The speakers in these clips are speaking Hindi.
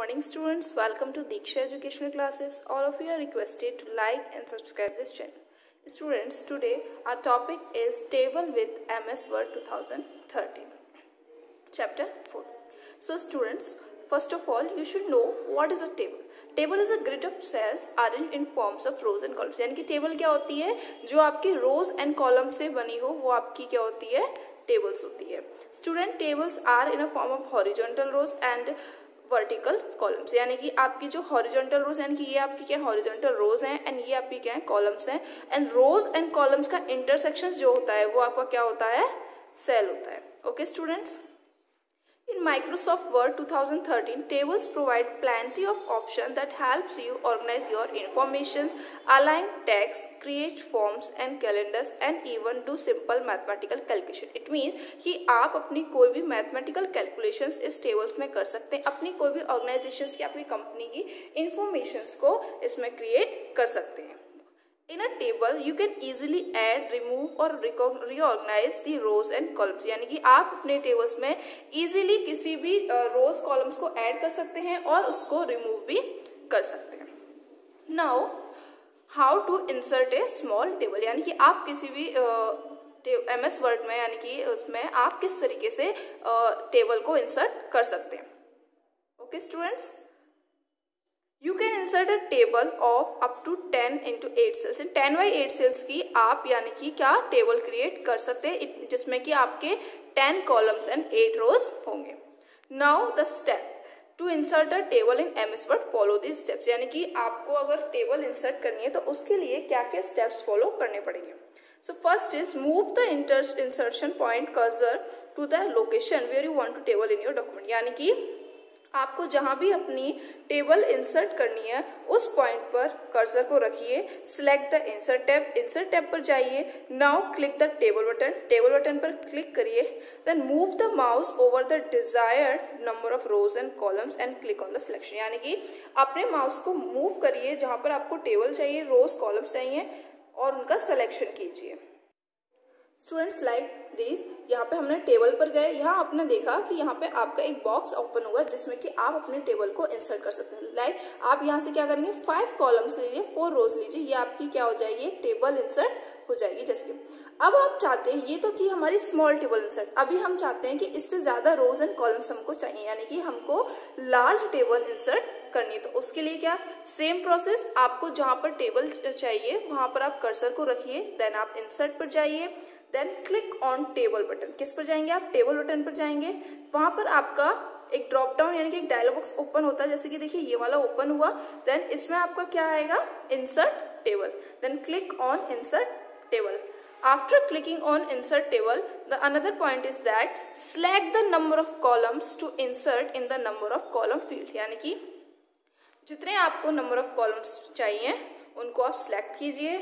morning students, welcome to Diksha Educational Classes. All of you are requested to like and subscribe this channel. Students, today our topic is Table with MS Word 2013, Chapter 4. So students, first of all you should know what is a table. Table is a grid of cells arranged in forms of rows and columns. यानी कि टेबल क्या होती है, जो आपकी रोज एंड कॉलम से बनी हो वो आपकी क्या होती है, टेबल्स होती है. Student, tables are in a form of horizontal rows and vertical columns. यानी कि आपकी जो हॉरिजॉन्टल रोज यानी कि ये आपकी क्या हॉरिजॉन्टल रोज हैं एंड ये आपकी क्या है कॉलम्स हैं. एंड रोज एंड कॉलम्स का इंटरसेक्शन जो होता है वो आपका क्या होता है, सेल होता है. Okay students, in Microsoft Word 2013, tables provide plenty of options that helps you organize your informations, align text, create forms and calendars and even do simple mathematical calculation. It means कि आप अपनी कोई भी mathematical calculations इस tables में कर सकते हैं, अपनी कोई भी organizations की आपकी कंपनी की informations को इसमें create कर सकते हैं. In a table, you can easily add, remove और reorganize the rows and columns. यानी कि आप अपने tables में easily किसी भी rows columns को add कर सकते हैं और उसको remove भी कर सकते हैं. Now, how to insert a small table. यानी कि आप किसी भी MS Word में यानी कि उसमें आप किस तरीके से table को insert कर सकते हैं. Okay students? You can insert a table of up to 10 into 8 cells. 10 by 8 cells की आप यानी कि क्या टेबल क्रिएट कर सकते हैं जिसमें कि आपके 10 कॉलम्स एंड 8 रोज होंगे. Now the step to insert a table in MS Word, follow this steps. यानी कि आपको अगर टेबल इंसर्ट करनी है तो उसके लिए क्या क्या स्टेप्स फॉलो करने पड़ेंगे. So first is move the insertion point cursor to the location where you want to table in your document. यानी कि आपको जहां भी अपनी टेबल इंसर्ट करनी है उस पॉइंट पर कर्सर को रखिए. सिलेक्ट द इंसर्ट टैब पर जाइए. Now click the table button पर क्लिक करिए. Then move the mouse over the desired number of rows and columns and click on the selection. यानी कि अपने माउस को मूव करिए जहां पर आपको टेबल चाहिए, रोज कॉलम्स चाहिए और उनका सिलेक्शन कीजिए. स्टूडेंट्स लाइक दिस, यहाँ पे हमने टेबल पर गए, यहाँ आपने देखा कि यहाँ पे आपका एक बॉक्स ओपन हुआ जिसमें कि आप अपने टेबल को इंसर्ट कर सकते हैं. लाइक आप यहाँ से क्या करेंगे, 5 कॉलम्स लीजिए, 4 रोज लीजिए, ये आपकी क्या हो जाएगी, एक टेबल इंसर्ट हो जाएगी. जैसे अब आप चाहते हैं, ये तो थी हमारी स्मॉल टेबल इंसर्ट. अभी हम चाहते हैं कि इससे ज्यादा रोज एंड कॉलम्स हमको चाहिए, यानी कि हमको लार्ज टेबल इंसर्ट करनी है. तो उसके लिए क्या, सेम प्रोसेस. आपको जहां पर टेबल चाहिए वहां पर आप कर्सर को रखिए. देन आप इंसर्ट पर जाइए. Then click on table button. किस पर जाएंगे आप, टेबल बटन पर जाएंगे. वहां पर आपका एक ड्रॉप डाउन यानी कि एक डायलॉग बॉक्स ओपन होता है. जैसे कि देखिए ये वाला ओपन हुआ. देन इसमें आपका क्या आएगा, insert table. Then click on insert table. After clicking on insert table, the another point is that select the number of columns to insert in the number of column field. यानी कि जितने आपको number of columns चाहिए उनको आप select कीजिए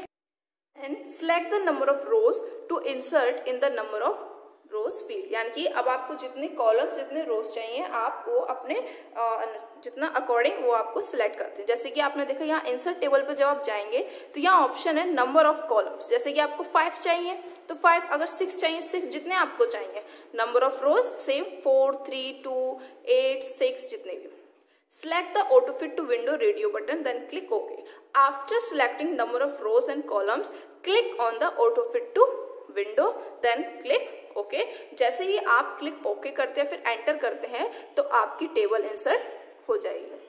and select the number of rows to insert in the number of rows field. यानी कि अब आपको जितने कॉलम्स जितने रोज चाहिए आप वो अपने जितना अकॉर्डिंग वो आपको सिलेक्ट करते हैं. जैसे कि आपने देखा यहाँ इंसर्ट टेबल पर जब आप जाएंगे तो यहाँ ऑप्शन है नंबर ऑफ कॉलम्स. जैसे कि आपको 5 चाहिए तो 5, अगर 6 चाहिए 6, जितने आपको चाहिए. नंबर ऑफ रोज सेम 4, 3, 2, 8, 6 जितने भी. Select the auto fit to window radio button, then click OK. After selecting number of rows and columns, click on the auto fit to window, then click OK. जैसे ही आप क्लिक OK करते हैं फिर एंटर करते हैं तो आपकी टेबल इंसर्ट हो जाएगी.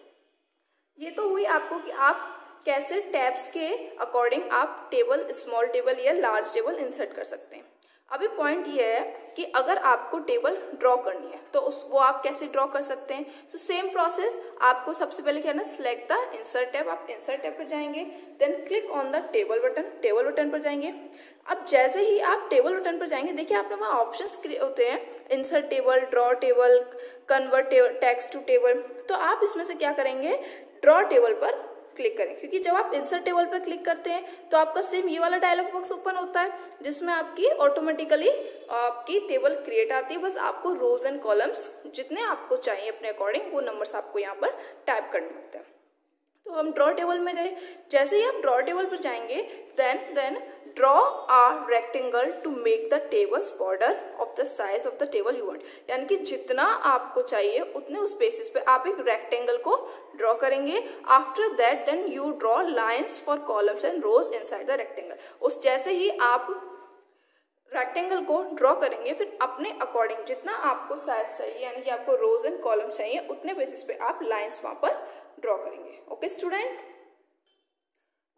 ये तो हुई आपको कि आप कैसे टैब्स के अकॉर्डिंग आप टेबल, स्मॉल टेबल या लार्ज टेबल इंसर्ट कर सकते हैं. अभी पॉइंट ये है कि अगर आपको टेबल ड्रॉ करनी है तो वो आप कैसे ड्रॉ कर सकते हैं. So same process. आपको सबसे पहले क्या है ना, सिलेक्ट द इंसर्ट टैब. आप इंसर्ट टैब पर जाएंगे. Then click on the table button पर जाएंगे. अब जैसे ही आप टेबल बटन पर जाएंगे देखिए आपने वहाँ ऑप्शंस होते हैं, insert table, draw table, convert text to table. तो आप इसमें से क्या करेंगे, ड्रॉ टेबल पर क्लिक करें. क्योंकि जब आप इंसर्ट टेबल पर क्लिक करते हैं तो आपका सेम ये वाला डायलॉग बॉक्स ओपन होता है जिसमें आपकी ऑटोमेटिकली आपकी टेबल क्रिएट आती है. बस आपको रोज एंड कॉलम्स जितने आपको चाहिए अपने अकॉर्डिंग वो नंबर्स आपको यहाँ पर टाइप करने होते हैं. तो हम ड्रॉ टेबल में गए। जैसे ही आप ड्रॉ टेबल पर जाएंगे then draw a rectangle to make the tables border of the size of the table you want, यानी कि जितना आपको चाहिए उतने उस बेसिस पे आप एक रेक्टेंगल को ड्रॉ करेंगे। After that then you draw lines for columns and rows inside the rectangle. उस जैसे ही आप रेक्टेंगल को ड्रॉ करेंगे फिर अपने अकॉर्डिंग जितना आपको साइज चाहिए यानी कि आपको रोज एंड कॉलम चाहिए उतने बेसिस पे आप लाइंस वहां पर ड्रॉ करेंगे। ओके स्टूडेंट,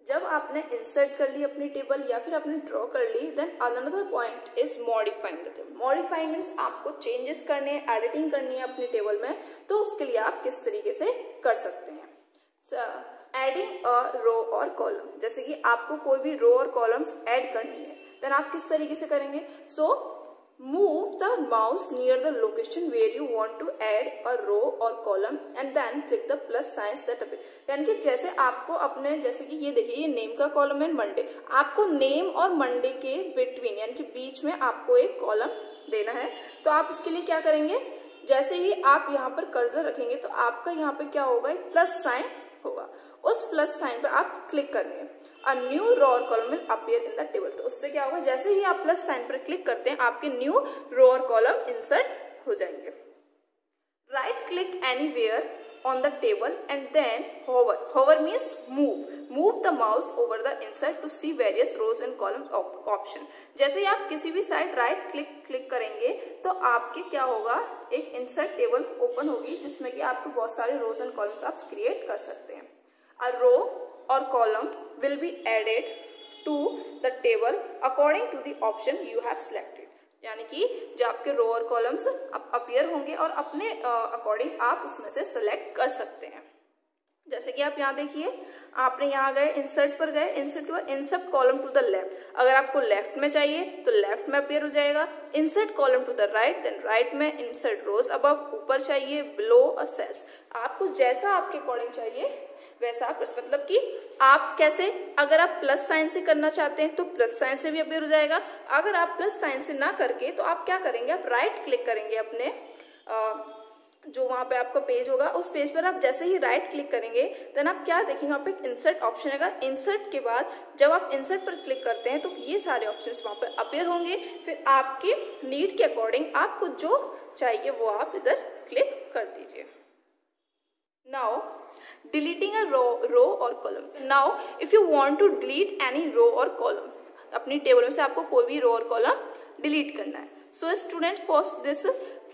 जब आपने इंसर्ट कर ली अपनी टेबल या फिर आपने ड्रॉ कर ली then another point is modifying the table. Modifying means आपको चेंजेस करने हैं, एडिटिंग करनी है अपनी टेबल में, तो उसके लिए आप किस तरीके से कर सकते हैं। एडिंग अ रो और कॉलम, जैसे कि आपको कोई भी रो और कॉलम्स ऐड करनी है देन आप किस तरीके से करेंगे। So move the mouse near the location where you want to add a row और column and then click the plus signs that appear. यानी कि जैसे आपको अपने जैसे कि ये देखिए ये नेम का कॉलम है मंडे, आपको नेम और मंडे के बिटवीन यानी कि बीच में आपको एक कॉलम देना है। तो आप इसके लिए क्या करेंगे, जैसे ही आप यहाँ पर कर्सर रखेंगे तो आपका यहाँ पे क्या होगा, एक प्लस साइन होगा, उस प्लस साइन पर आप क्लिक करेंगे। अ न्यू रो और column will appear in the table. तो उससे क्या होगा, जैसे ही आप प्लस साइन पर क्लिक करते हैं आपके न्यू रो और कॉलम इंसर्ट हो जाएंगे। Right click anywhere on the table and then hover means move the mouse over the insert to see various rows and column option। जैसे ही आप किसी भी साइड राइट क्लिक करेंगे तो आपके क्या होगा, एक इंसर्ट टेबल ओपन होगी जिसमें कि आपको बहुत सारे रोज एंड कॉलम्स आप क्रिएट कर सकते हैं। अ रो और column will be added to the table according to the option you have selected, यानी कि जो आपके रो और कॉलम्स अपीयर होंगे और अपने अकॉर्डिंग आप उसमें से सिलेक्ट कर सकते हैं। जैसे कि आप यहाँ देखिए, आपने यहाँ गए इंसर्ट पर गए, इंसर्ट के बाद insert column to the left, अगर आपको लेफ्ट में चाहिए तो लेफ्ट में अपीयर हो जाएगा। Insert column to the right then right में। इंसर्ट रोज अबव, ऊपर चाहिए, बिलो और सेल्स, आपको जैसा आपके अकॉर्डिंग चाहिए वैसा आप, मतलब कि आप कैसे, अगर आप प्लस साइन से करना चाहते हैं तो प्लस साइन से भी अपीयर हो जाएगा। अगर आप प्लस साइन से ना करके तो आप क्या करेंगे, आप राइट क्लिक करेंगे अपने जो वहां पे आपका पेज होगा उस पेज पर आप जैसे ही राइट क्लिक करेंगे देन आप क्या देखेंगे, वहां पे एक इंसर्ट ऑप्शन आएगा। इंसर्ट के बाद जब आप इंसर्ट पर क्लिक करते हैं तो ये सारे ऑप्शंस वहां पे अपीयर होंगे। फिर आपके नीड के अकॉर्डिंग आपको जो चाहिए वो आप इधर क्लिक कर दीजिए। Now deleting a row or column. Now if you want to delete any row or column, अपनी टेबल में से आपको कोई भी रो और कॉलम डिलीट करना है। So student first this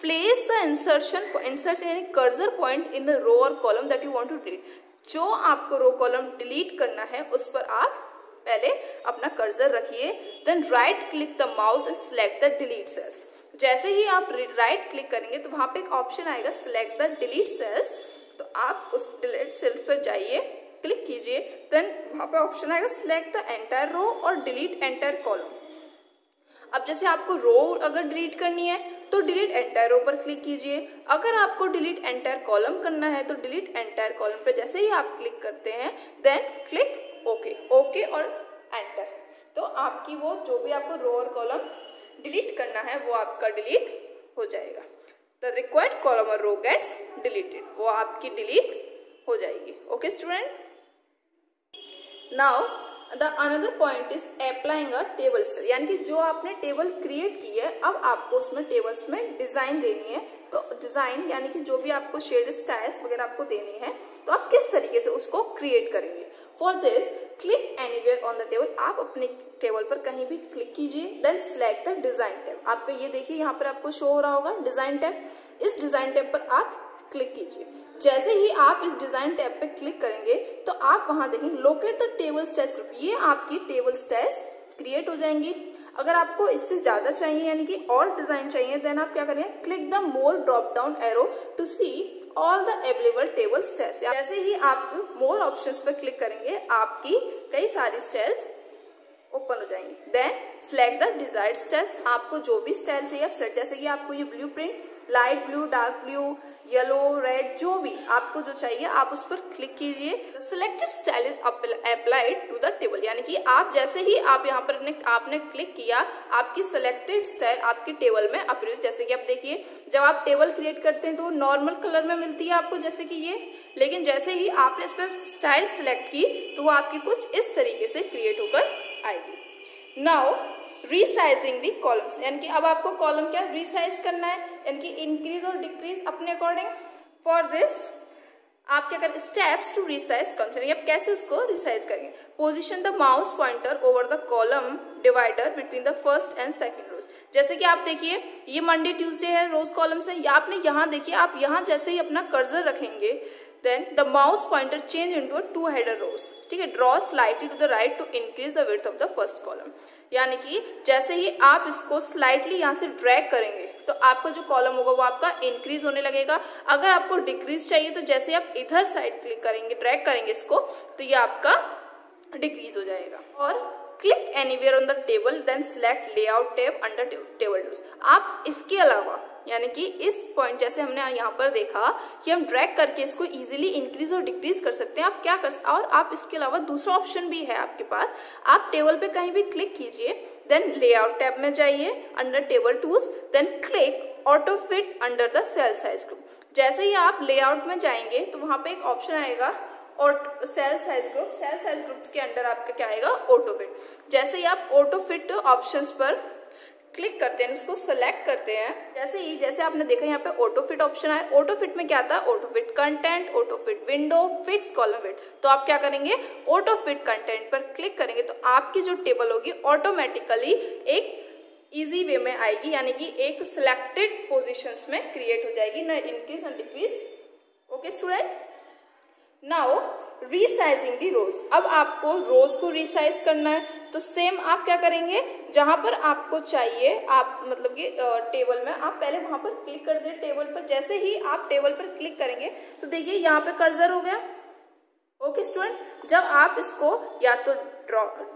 place the insertion यानी cursor point in the row or column that you want to delete। जो आपको रो कॉलम डिलीट करना है उस पर आप पहले अपना कर्सर रखिए, then right click the mouse and select the delete cells. जैसे ही आप राइट क्लिक करेंगे तो वहां पे एक ऑप्शन आएगा सिलेक्ट द डिलीट सेल्स, तो आप उस डिलीट सेल्स पर जाइए, क्लिक कीजिए, देन वहां पे ऑप्शन आएगा सिलेक्ट द एंटायर रो और डिलीट एंटायर कॉलम। अब जैसे आपको रो अगर डिलीट करनी है तो डिलीट एंटायर रो पर क्लिक कीजिए, अगर आपको डिलीट एंटायर कॉलम करना है तो डिलीट एंटायर कॉलम पर जैसे ही आप क्लिक करते हैं देन क्लिक ओके और एंटर, तो आपकी वो जो भी आपको रो और कॉलम डिलीट करना है वो आपका डिलीट हो जाएगा। द रिक्वायर्ड कॉलम और रो गेट्स डिलीटेड, वो आपकी डिलीट हो जाएगी। Okay student, now the another point is applying a table style, यानी कि जो आपने टेबल क्रिएट की है अब आपको उसमें टेबल्स में डिजाइन देनी है। तो डिजाइन यानी कि जो भी आपको शेड स्टाइल्स वगैरह आपको देनी है तो आप किस तरीके से उसको क्रिएट करेंगे। For this click anywhere on the table, आप अपने टेबल पर कहीं भी क्लिक कीजिए, then select the design tab. आपका ये देखिए यहाँ पर आपको शो हो रहा होगा डिजाइन टैब, इस डिजाइन टैब पर आप क्लिक कीजिए। जैसे ही आप इस डिजाइन टैब पे क्लिक करेंगे तो आप वहां देखेंगे locate the table styles group, ये आपकी टेबल स्टाइल्स क्रिएट हो जाएंगी। अगर आपको इससे ज्यादा चाहिए यानी कि और डिजाइन चाहिए देन आप क्या करेंगे, click the more drop down arrow to see all the available table styles. जैसे ही आप मोर ऑप्शंस पर क्लिक करेंगे आपकी कई सारी स्टाइल्स ओपन हो जाएंगी। Then select the desired styles, आपको जो भी स्टाइल चाहिए आप सेट, जैसे कि आपको ये blueprint light blue, dark blue, yellow, red, जो भी आपको जो चाहिए आप उस पर क्लिक कीजिए। Selected style is applied to the table, यानी कि आप जैसे ही आप यहाँ पर आपने क्लिक किया, आपकी सिलेक्टेड स्टाइल आपकी टेबल में अपीयर। जैसे कि आप देखिए, जब आप टेबल क्रिएट करते हैं तो नॉर्मल कलर में मिलती है आपको, जैसे कि ये, लेकिन जैसे ही आपने इस पर स्टाइल सिलेक्ट की तो वो आपकी कुछ इस तरीके से क्रिएट होकर आएगी। नाउ रीसाइजिंग दी कॉलम्स, यानी कि अब आपको कॉलम क्या रीसाइज करना है, यानी कि इंक्रीज और डिक्रीज अपने अकॉर्डिंग। फॉर दिस आप क्या करें, स्टेप्स टू रिसाइज कॉलम्स, यानी आप कैसे उसको रिसाइज करेंगे। Position the mouse pointer over the column divider between the first and second rows. जैसे कि आप देखिए, ये मंडे ट्यूसडे है, रोज कॉलम्स है, या आपने यहाँ देखिए, आप यहाँ जैसे ही अपना कर्सर रखेंगे, then the mouse pointer change into a two header rows, ठीक है। draw slightly to the right to increase the width of the first column, यानी कि जैसे ही आप इसको स्लाइटली यहाँ से ड्रैग करेंगे तो आपका जो कॉलम होगा वो आपका इंक्रीज होने लगेगा। अगर आपको डिक्रीज चाहिए तो जैसे आप इधर साइड क्लिक करेंगे, ड्रैग करेंगे इसको, तो ये आपका डिक्रीज हो जाएगा। और click anywhere on the table then select layout tab under table tools. आप इसके अलावा, यानी कि इस पॉइंट जैसे हमने यहाँ पर देखा कि हम ड्रैग करके इसको इजीली इंक्रीज और डिक्रीज कर सकते हैं, आप क्या कर, और आप इसके अलावा दूसरा ऑप्शन भी है आपके पास। आप टेबल पे कहीं भी क्लिक कीजिए, देन लेआउट टैब में जाइए, under table tools, then click auto fit under the cell size group. जैसे ही आप लेआउट में जाएंगे तो वहां पे एक ऑप्शन आएगा और cell size group, cell size groups के अंडर आपका क्या आएगा, ऑटो फिट। जैसे ही आप ऑटो फिट ऑप्शंस पर क्लिक करते हैं, उसको सेलेक्ट करते हैं, जैसे आपने देखा यहाँ पे ऑटो फिट ऑप्शन आया। ऑटो फिट में क्या आता है, auto fit content, auto fit window, fix column width. तो आप क्या करेंगे, ऑटो फिट कंटेंट पर क्लिक करेंगे तो आपकी जो टेबल होगी ऑटोमेटिकली एक इजी वे में आएगी, यानी कि एक सिलेक्टेड पोजिशंस में क्रिएट हो जाएगी, ना increase and decrease. Okay student, now resizing the rows. अब आपको रोज को रीसाइज करना है तो सेम आप क्या करेंगे, जहां पर आपको चाहिए, आप मतलब कि टेबल में आप पहले वहां पर क्लिक कर दीजिए टेबल पर। जैसे ही आप टेबल पर क्लिक करेंगे तो देखिए यहाँ पे कर्सर हो गया। ओके स्टूडेंट, जब आप इसको या तो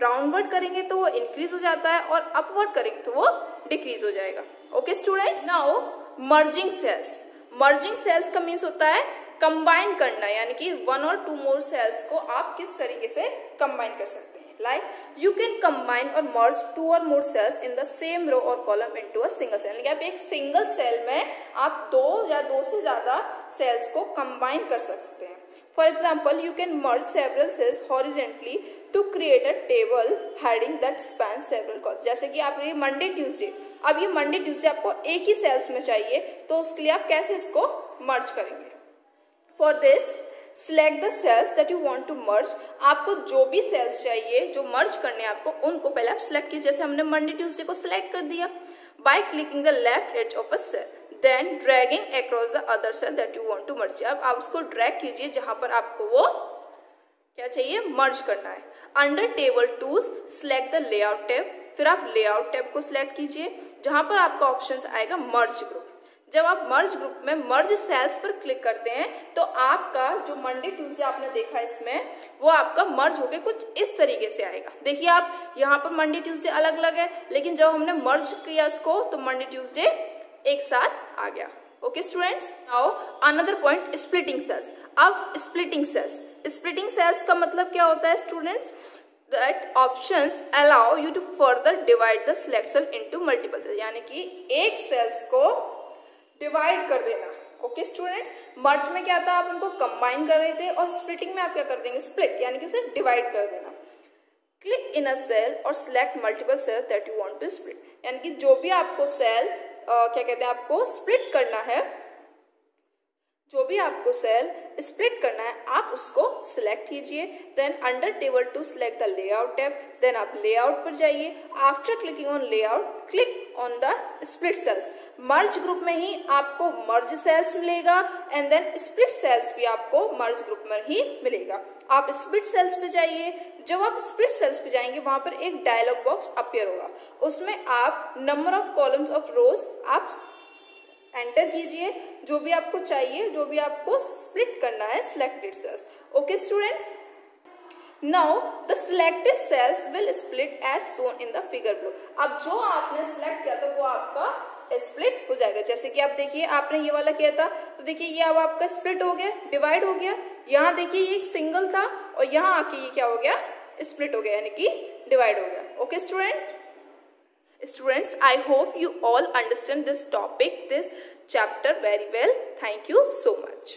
डाउनवर्ड करेंगे तो वो इंक्रीज हो जाता है और अपवर्ड करेंगे तो वो डिक्रीज हो जाएगा। Okay students, now merging cells. Merging cells का मीन्स होता है कंबाइन करना, यानी कि वन और टू मोर सेल्स को आप किस तरीके से कंबाइन कर सकते हैं। लाइक यू कैन कंबाइन और merge two or more cells in the same row और column into a single cell, यानी कि आप एक सिंगल सेल में आप दो या दो से ज्यादा सेल्स को कंबाइन कर सकते हैं। For example, you can merge several cells horizontally to create a table heading that span several columns. जैसे कि आप ये मंडे ट्यूसडे, अब ये मंडे ट्यूसडे आपको एक ही सेल्स में चाहिए तो उसके लिए आप कैसे इसको मर्ज करेंगे। For this select the cells that you want to merge. आपको जो भी सेल्स चाहिए जो मर्ज करने हैं आपको, उनको पहले आप सिलेक्ट कीजिए। जैसे हमने मंडे ट्यूसडे को सिलेक्ट कर दिया by clicking the left edge of a cell, then dragging across the other cell that you want to merge. अब आप उसको ड्रैग कीजिए जहां पर आपको वो क्या चाहिए, मर्ज करना है। Under table tools select the layout tab, फिर आप लेआउट टैब को सिलेक्ट कीजिए जहां पर आपका ऑप्शन आएगा मर्ज ग्रुप। जब आप मर्ज ग्रुप में मर्ज सेल्स पर क्लिक करते हैं तो आपका जो मंडे ट्यूसडे आपने देखा इसमें, वो आपका मर्ज होकर कुछ इस तरीके से आएगा। देखिए आप यहाँ पर मंडे ट्यूसडे अलग अलग है, लेकिन जब हमने मर्ज किया इसको तो मंडे ट्यूसडे एक साथ आ गया। Okay students, now another point, splitting cells. अब स्प्लिटिंग सेल्स का मतलब क्या होता है students, that options allow you to further divide the select cell into multiple cells, यानी कि एक सेल्स को डिवाइड कर देना। ओके स्टूडेंट्स, मर्ज में क्या था, आप उनको कंबाइन कर रहे थे, और स्प्लिटिंग में आप क्या कर देंगे, स्प्लिट, यानी कि उसे डिवाइड कर देना। क्लिक इन अ सेल और select multiple cells that you want to split, यानी कि जो भी आपको सेल क्या कहते हैं आपको स्प्लिट करना है, जो भी आपको सेल स्प्लिट करना है आप उसको सिलेक्ट कीजिए। Then under table to select the layout tab, then आप लेआउट पर जाइए। After clicking on layout click on the split cells. Merge group में ही आपको मर्ज सेल्स मिलेगा एंड देन स्प्लिट सेल्स भी आपको मर्ज ग्रुप में ही मिलेगा। आप स्प्लिट सेल्स पे जाइए। जब आप स्प्लिट सेल्स पे जाएंगे वहां पर एक डायलॉग बॉक्स अपीयर होगा, उसमें आप नंबर ऑफ कॉलम्स ऑफ रोज आप एंटर कीजिए, जो भी आपको चाहिए, जो भी आपको स्प्लिट करना है selected cells. Okay students, now the selected cells will split as shown in the figure below. अब जो आपने सिलेक्ट किया था वो आपका स्प्लिट हो जाएगा। जैसे कि आप देखिए, आपने ये वाला किया था तो देखिए ये अब आपका स्प्लिट हो गया, डिवाइड हो गया। यहाँ देखिए ये एक सिंगल था और यहाँ आके ये क्या हो गया, स्प्लिट हो गया, यानी कि डिवाइड हो गया। Okay students, I hope you all understand this topic, this chapter very well. Thank you so much.